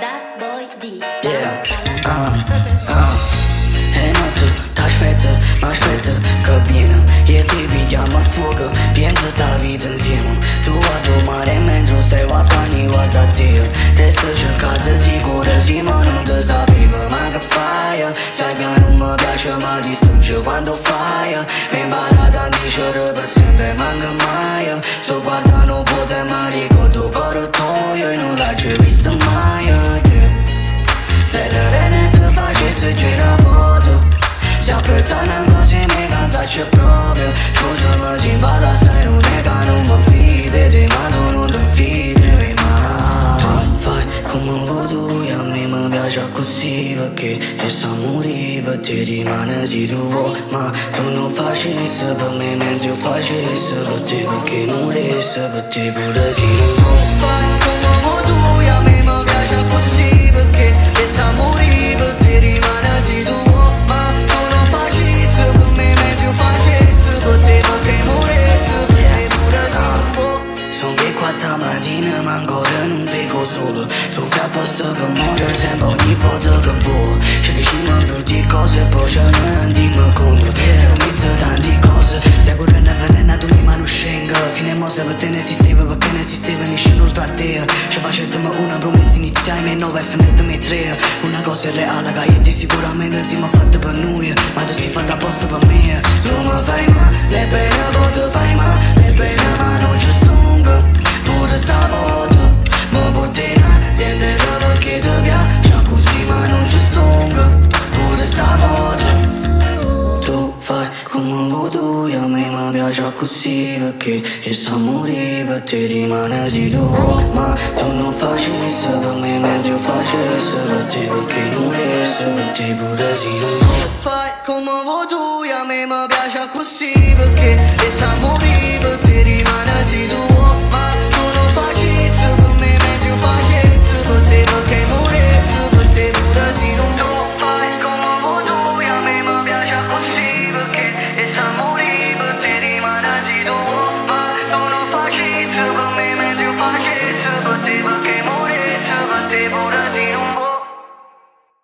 That Boy D. Yeah, e notte t'aspetto, m'aspetto che viene. E ti pigliamo a fuoco, penso sta vita insieme. Tu guardo mare mentre stai guardando, guarda te. Te sto cercando sicuro, sì ma non te sapevo. Ma che fai? Sai che non mi piace ma distrugge quando fai. Mi imparato a dicere per sempre, manca mai. Sto guardando foto ma ricordo coro tuo e non l'hai visto mai, yeah. Se ne te facessi gira foto, si apprezzano cose mi canzacci proprio. Scusami se vado assai, non è che non mi fide di ma tu non ti fidi mai. Tu fai come vuoi tu e a me mi piace così perché e sa morire per te rimane se tu vuoi. Ma tu non facessi per me mentre io facessi per te perché morissi per te pure se non vuoi. Fai come vuoi tu e a me mi piace così perché e sa morire per te rimane se tu vuoi. Ma tu non facessi per me mentre io facessi per te perché morissi per te pure se non vuoi. Sono che 4 mattina ma ancora non vedo solo. Tu fai apposta che muore sempre ogni volta che vuoi. Ci diciamo brutte cose e poi ce ne rendiamo conto. Ho messo tante cose, sicuro ne avvelenato ma non scenga. Fine mossa per te ne esisteva perché ne esisteva nessuno oltre a te. Ci facevamo una promessa iniziale, me 9 e finitemi 3. Una cosa è reale che io ti sicuramente siamo fatti per noi. Ma tu sei fatta apposta per me. Tu mi fai male, bene poi tu fai male, bene ma non ci stungo. Pure stavolta mi porti in niente perché ti piace così ma non ci stungo. Pure stavolta tu fai come vuoi tu e a me mi piace così perché e sa morire per te rimane se tu vuoi. Ma tu non facessi per me mentre io facessi per te perché morissi per te pure se non vuoi. Fai come vuoi tu e a me mi piace così perché e sa morire